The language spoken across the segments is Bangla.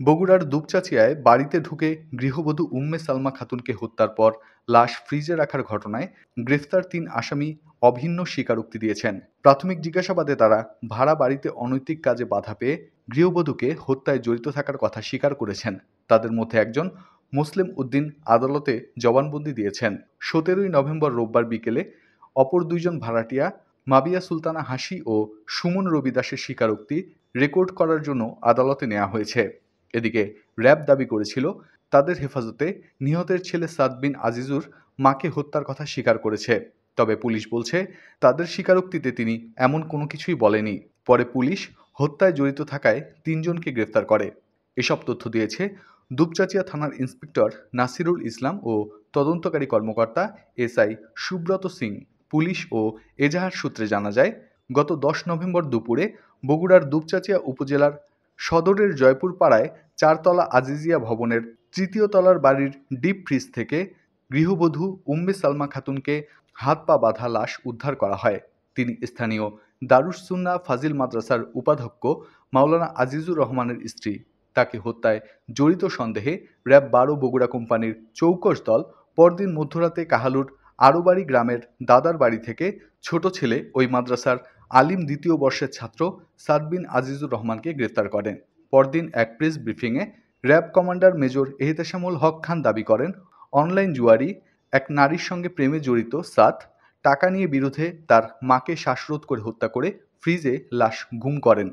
বগুড়ার দুপচাঁচিয়ায় বাড়িতে ঢুকে গৃহবধূ উম্মে সালমা খাতুনকে হত্যার পর লাশ ফ্রিজে রাখার ঘটনায় গ্রেফতার ৩ আসামি অভিন্ন স্বীকারোক্তি দিয়েছেন। প্রাথমিক জিজ্ঞাসাবাদে তারা ভাড়া বাড়িতে অনৈতিক কাজে বাধা পেয়ে গৃহবধূকে হত্যায় জড়িত থাকার কথা স্বীকার করেছেন। তাদের মধ্যে একজন মুসলিম উদ্দিন আদালতে জবানবন্দি দিয়েছেন। ১৭ই নভেম্বর রোববার বিকেলে অপর দুইজন ভাড়াটিয়া মাবিয়া সুলতানা হাসি ও সুমন রবি দাসের স্বীকারোক্তি রেকর্ড করার জন্য আদালতে নেওয়া হয়েছে। এদিকে র্যাব দাবি করেছিল তাদের হেফাজতে নিহতের ছেলে সাদ বিন আজিজুর মাকে হত্যার কথা স্বীকার করেছে। তবে পুলিশ বলছে তাদের স্বীকারোক্তিতে তিনি এমন কোনো কিছুই বলেনি। পরে পুলিশ হত্যায় জড়িত থাকায় ৩ জনকে গ্রেফতার করে। এসব তথ্য দিয়েছে দুপচাঁচিয়া থানার ইন্সপেক্টর নাসিরুল ইসলাম ও তদন্তকারী কর্মকর্তা এসআই সুব্রত সিং। পুলিশ ও এজাহার সূত্রে জানা যায়, গত ১০ নভেম্বর দুপুরে বগুড়ার দুপচাঁচিয়া উপজেলার সদরের জয়পুর পাড়ায় ৪ তলা আজিজিয়া ভবনের ৩য় তলার বাড়ির ডিপ ফ্রিজ থেকে গৃহবধূ উম্মে সালমা খাতুনকে হাত পা বাঁধা লাশ উদ্ধার করা হয়। তিনি স্থানীয় দারুস সুন্নাহ ফাজিল মাদ্রাসার উপাধ্যক্ষ মাওলানা আজিজুর রহমানের স্ত্রী। তাকে হত্যায় জড়িত সন্দেহে র্যাব ১২ বগুড়া কোম্পানির চৌকস দল পরদিন মধ্যরাতে কাহালুর আরোবাড়ি গ্রামের দাদার বাড়ি থেকে ছোট ছেলে ওই মাদ্রাসার আলিম ২য় বর্ষের ছাত্র সাদ বিন আজিজুর রহমানকে গ্রেফতার করেন। পরদিন এক প্রেস ব্রিফিংয়ে র্যাব কমান্ডার মেজর এহতেশামুল হক খান দাবি করেন, অনলাইন জুয়ারি এক নারীর সঙ্গে প্রেমে জড়িত সাদ টাকা নিয়ে বিরোধে তার মাকে শ্বাসরোধ করে হত্যা করে ফ্রিজে লাশ গুম করেন।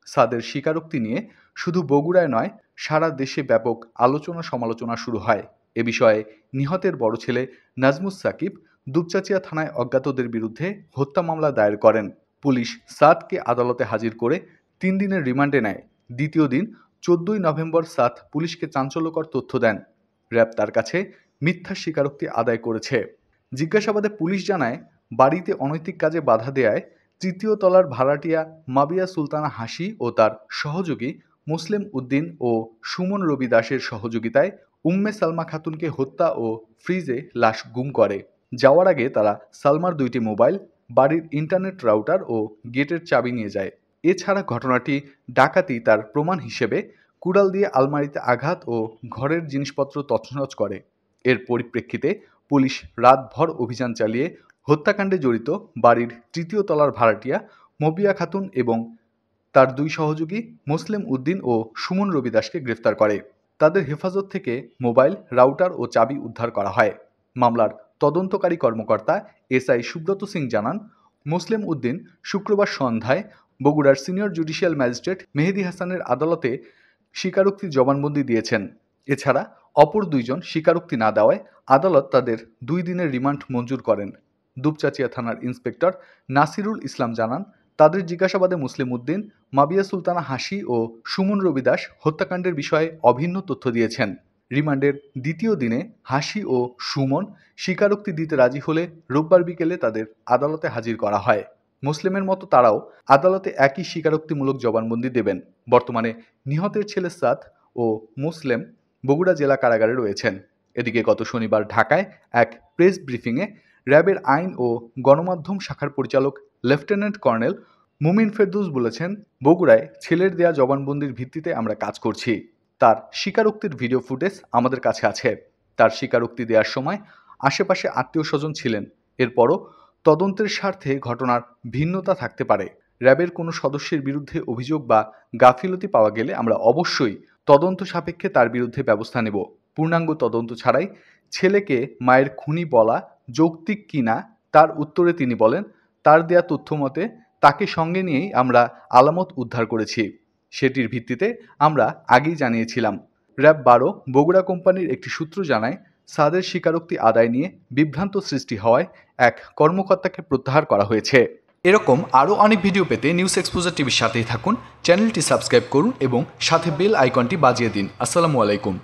সাদের স্বীকারোক্তি নিয়ে শুধু বগুড়ায় নয়, সারা দেশে ব্যাপক আলোচনা সমালোচনা শুরু হয়। এ বিষয়ে নিহতের বড় ছেলে নাজমুস সাকিব দুপচাঁচিয়া থানায় অজ্ঞাতদের বিরুদ্ধে হত্যা মামলা দায়ের করেন। পুলিশ সাদকে আদালতে হাজির করে ৩ দিনের রিমান্ডে নেয়। দ্বিতীয় দিন ১৪ই নভেম্বর সাদ পুলিশকে চাঞ্চল্যকর তথ্য দেন। র্যাব তার কাছে মিথ্যা স্বীকারোক্তি আদায় করেছে। জিজ্ঞাসাবাদে পুলিশ জানায়, বাড়িতে অনৈতিক কাজে বাধা দেয়ায় ৩য় তলার ভাড়াটিয়া মাবিয়া সুলতানা হাসি ও তার সহযোগী মুসলিম উদ্দিন ও সুমন রবি দাসের সহযোগিতায় উম্মে সালমা খাতুনকে হত্যা ও ফ্রিজে লাশ গুম করে। যাওয়ার আগে তারা সালমার ২টি মোবাইল, বাড়ির ইন্টারনেট রাউটার ও গেটের চাবি নিয়ে যায়। এছাড়া ঘটনাটি ডাকাতি তার প্রমাণ হিসেবে কুড়াল দিয়ে আলমারিতে আঘাত ও ঘরের জিনিসপত্র তছনছ করে। এর পরিপ্রেক্ষিতে পুলিশ রাতভর অভিযান চালিয়ে হত্যাকাণ্ডে জড়িত বাড়ির ৩য় তলার ভাড়াটিয়া মবিয়া খাতুন এবং তার ২ সহযোগী মুসলিম উদ্দিন ও সুমন রবি দাসকে গ্রেফতার করে। তাদের হেফাজত থেকে মোবাইল, রাউটার ও চাবি উদ্ধার করা হয়। মামলার তদন্তকারী কর্মকর্তা এসআই সুব্রত সিং জানান, মুসলিম উদ্দিন শুক্রবার সন্ধ্যায় বগুড়ার সিনিয়র জুডিশিয়াল ম্যাজিস্ট্রেট মেহেদী হাসানের আদালতে স্বীকারোক্তির জবানবন্দি দিয়েছেন। এছাড়া অপর ২ জন স্বীকারোক্তি না দেওয়ায় আদালত তাদের ২ দিনের রিমান্ড মঞ্জুর করেন। দুপচাঁচিয়া থানার ইন্সপেক্টর নাসিরুল ইসলাম জানান, তাদের জিজ্ঞাসাবাদে মুসলিম উদ্দিন, মাবিয়া সুলতানা হাসি ও সুমন রবি দাস হত্যাকাণ্ডের বিষয়ে অভিন্ন তথ্য দিয়েছেন। রিমান্ডের দ্বিতীয় দিনে হাসি ও সুমন স্বীকারোক্তি দিতে রাজি হলে রোববার বিকেলে তাদের আদালতে হাজির করা হয়। মুসলিমের মতো তারাও আদালতে একই স্বীকারোক্তিমূলক জবানবন্দি দেবেন। বর্তমানে নিহতের ছেলে সাদ ও মুসলিম বগুড়া জেলা কারাগারে রয়েছেন। এদিকে গত শনিবার ঢাকায় এক প্রেস ব্রিফিংয়ে র্যাবের আইন ও গণমাধ্যম শাখার পরিচালক লেফটেন্যান্ট কর্নেল মুমিন ফেরদৌস বলেছেন, বগুড়ায় ছেলের দেয়া জবানবন্দির ভিত্তিতে আমরা কাজ করছি। তার স্বীকারোক্তির ভিডিও ফুটেজ আমাদের কাছে আছে। তার স্বীকারোক্তি দেওয়ার সময় আশেপাশে আত্মীয় স্বজন ছিলেন। এরপরও তদন্তের স্বার্থে ঘটনার ভিন্নতা থাকতে পারে। র্যাবের কোনো সদস্যের বিরুদ্ধে অভিযোগ বা গাফিলতি পাওয়া গেলে আমরা অবশ্যই তদন্ত সাপেক্ষে তার বিরুদ্ধে ব্যবস্থা নেব। পূর্ণাঙ্গ তদন্ত ছাড়াই ছেলেকে মায়ের খুনি বলা যৌক্তিক কিনা তার উত্তরে তিনি বলেন, তার দেয়া তথ্য মতে তাকে সঙ্গে নিয়েই আমরা আলামত উদ্ধার করেছি। সেটির ভিত্তিতে আমরা আগেই জানিয়েছিলাম। র্যাব ১২ বগুড়া কোম্পানির একটি সূত্র জানায়, সাদের স্বীকারোক্তি আদায় নিয়ে বিভ্রান্ত সৃষ্টি হওয়ায় এক কর্মকর্তাকে প্রত্যাহার করা হয়েছে। এরকম আরও অনেক ভিডিও পেতে নিউজ এক্সপোজার টিভির সাথেই থাকুন। চ্যানেলটি সাবস্ক্রাইব করুন এবং সাথে বেল আইকনটি বাজিয়ে দিন। আসসালামু আলাইকুম।